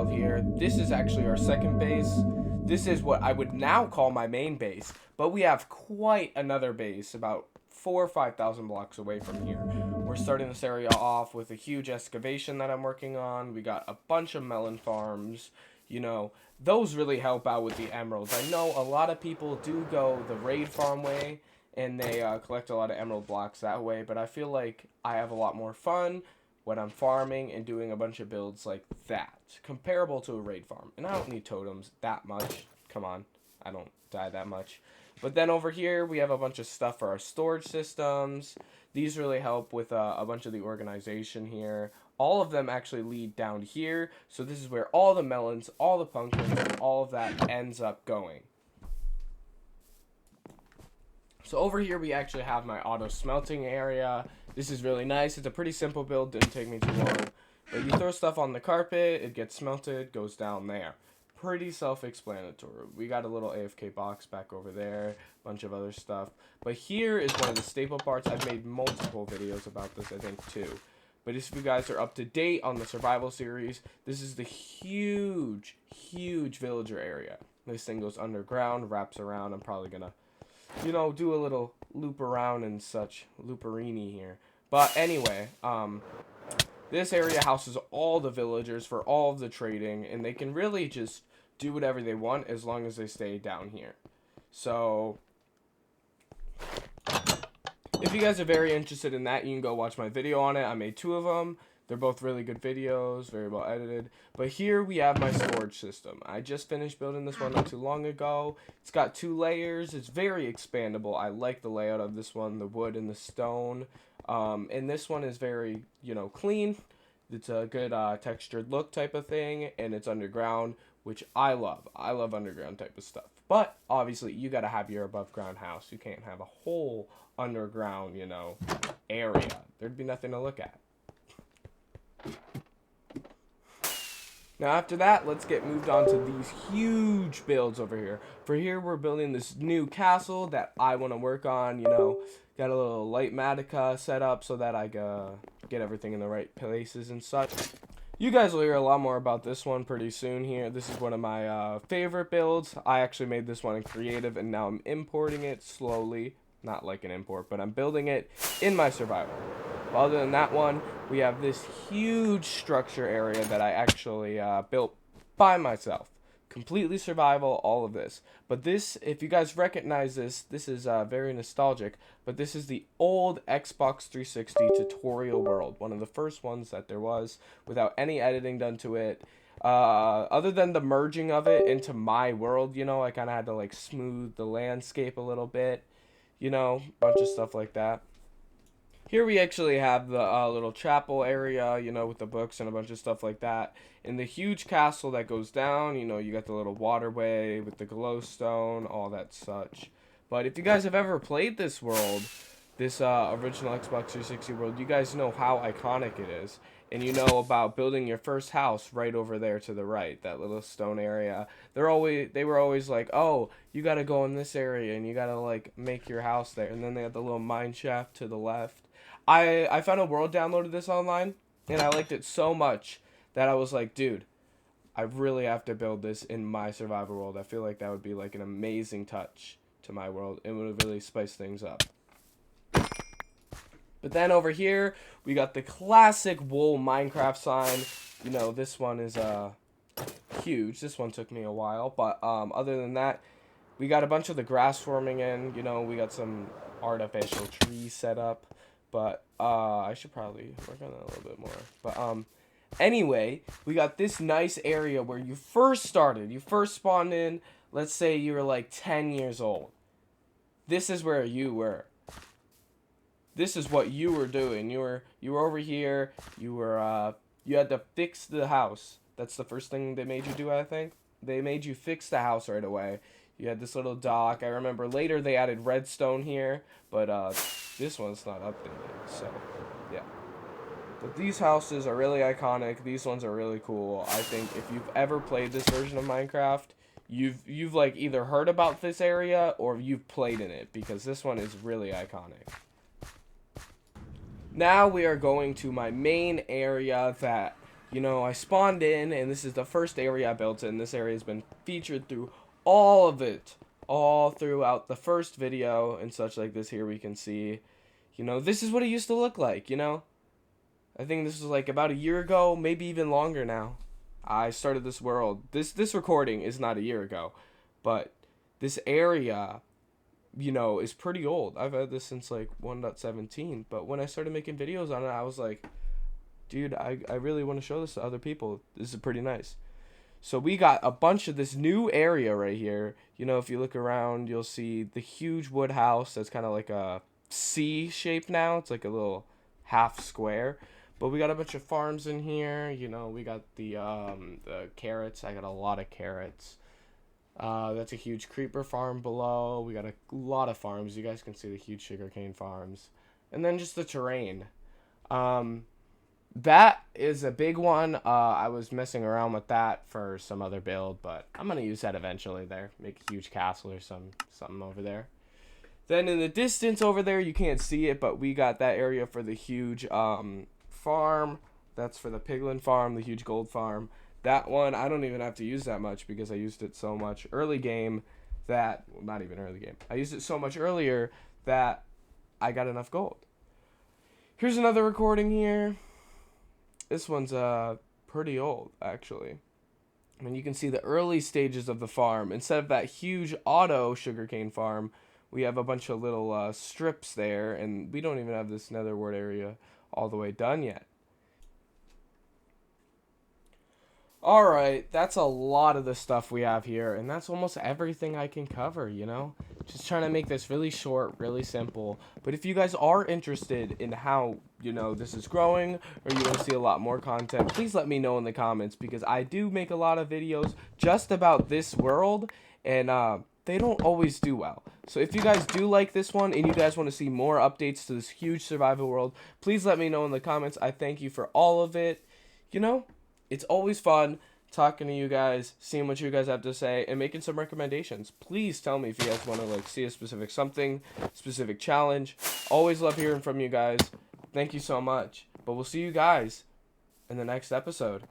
build here. This is actually our second base. This is what I would now call my main base, but we have quite another base about 4 or 5,000 blocks away from here. We're starting this area off with a huge excavation that I'm working on. We got a bunch of melon farms. You know, those really help out with the emeralds. I know a lot of people do go the raid farm way, and they collect a lot of emerald blocks that way, but I feel like I have a lot more fun when I'm farming and doing a bunch of builds like that, comparable to a raid farm. And I don't need totems that much. Come on, I don't die that much. But then over here, we have a bunch of stuff for our storage systems. These really help with a bunch of the organization here. All of them actually lead down here. So this is where all the melons, all the pumpkins, and all of that ends up going. So over here, we actually have my auto smelting area. This is really nice. It's a pretty simple build. Didn't take me too long. But you throw stuff on the carpet, it gets smelted, goes down there. Pretty self-explanatory. We got a little AFK box back over there, a bunch of other stuff. But here is one of the staple parts. I've made multiple videos about this, I think, too. But if you guys are up to date on the survival series, this is the huge, huge villager area. This thing goes underground, wraps around. I'm probably gonna, you know, do a little loop around and such, looperini here. But anyway, this area houses all the villagers for all of the trading, and they can really just do whatever they want as long as they stay down here. So if you guys are very interested in that, you can go watch my video on it. I made 2 of them. They're both really good videos, very well edited. But here we have my storage system. I just finished building this one not too long ago. It's got 2 layers. It's very expandable. I like the layout of this one, the wood and the stone. And this one is very, you know, clean. It's a good textured look type of thing, and it's underground, which I love. I love underground type of stuff. But obviously, you got to have your above ground house. You can't have a whole underground, you know, area. There'd be nothing to look at. Now after that, let's get moved on to these huge builds over here. For here, we're building this new castle that I want to work on, you know. Got a little light matica set up so that I get everything in the right places and such. You guys will hear a lot more about this one pretty soon here. This is one of my favorite builds. I actually made this one in creative, and now I'm importing it slowly. Not like an import, but I'm building it in my survival. But other than that one, we have this huge structure area that I actually built by myself. Completely survival, all of this. But this, if you guys recognize this, this is very nostalgic, but this is the old Xbox 360 tutorial world. One of the first ones that there was, without any editing done to it. Other than the merging of it into my world, you know, I kind of had to like smooth the landscape a little bit. You know, bunch of stuff like that. Here we actually have the little chapel area, you know, with the books and a bunch of stuff like that. And the huge castle that goes down, you know, you got the little waterway with the glowstone, all that such. But if you guys have ever played this world, this original Xbox 360 world, you guys know how iconic it is. And you know about building your first house right over there to the right, that little stone area. They were always like, oh, you gotta go in this area and you gotta like make your house there. And then they had the little mine shaft to the left. I found a world, downloaded this online, and I liked it so much that I was like, dude, I really have to build this in my survival world. I feel like that would be like an amazing touch to my world. It would really spice things up. But then over here, we got the classic wool Minecraft sign. You know, this one is huge. This one took me a while. But other than that, we got a bunch of the grass forming in. You know, we got some artificial trees set up. But I should probably work on that a little bit more. But anyway, we got this nice area where you first started. You first spawned in. Let's say you were like 10 years old. This is where you were. This is what you were doing. You were over here. You had to fix the house. That's the first thing they made you do, I think. They made you fix the house right away. You had this little dock. I remember later they added redstone here, but this one's not updated. So, yeah. But these houses are really iconic. These ones are really cool. I think if you've ever played this version of Minecraft, you've like either heard about this area or you've played in it, because this one is really iconic. Now we are going to my main area that you know, I spawned in, and this is the first area I built in. This area has been featured through all of it, all throughout the first video and such like this. Here we can see, you know, this is what it used to look like, you know. I think this was like about a year ago, maybe even longer now. I started this world. This recording is not a year ago, but this area, you know, is pretty old. I've had this since like 1.17, but when I started making videos on it, I was like, dude, I really want to show this to other people. This is pretty nice. So we got a bunch of this new area right here. You know, if you look around, you'll see the huge wood house that's kind of like a C shape now. It's like a little half square. But we got a bunch of farms in here. You know, we got the carrots. I got a lot of carrots. That's a huge creeper farm below. We got a lot of farms. You guys can see the huge sugarcane farms. And then just the terrain. That is a big one. I was messing around with that for some other build, but I'm going to use that eventually there. Make a huge castle or something over there. Then in the distance over there, you can't see it, but we got that area for the huge farm. That's for the piglin farm, the huge gold farm. That one, I don't even have to use that much because I used it so much early game that, well, not even early game. I used it so much earlier that I got enough gold. Here's another recording here. This one's pretty old, actually. And you can see the early stages of the farm. Instead of that huge auto sugarcane farm, we have a bunch of little strips there, and we don't even have this netherward area all the way done yet. Alright, that's a lot of the stuff we have here, and that's almost everything I can cover, you know? Just trying to make this really short, really simple. But if you guys are interested in how, you know, this is growing, or you want to see a lot more content, please let me know in the comments, because I do make a lot of videos just about this world, and they don't always do well. So if you guys do like this one, and you guys want to see more updates to this huge survival world, please let me know in the comments. I thank you for all of it. You know, it's always fun talking to you guys, seeing what you guys have to say, and making some recommendations. Please tell me if you guys want to like see a specific something, specific challenge. Always love hearing from you guys. Thank you so much. But we'll see you guys in the next episode.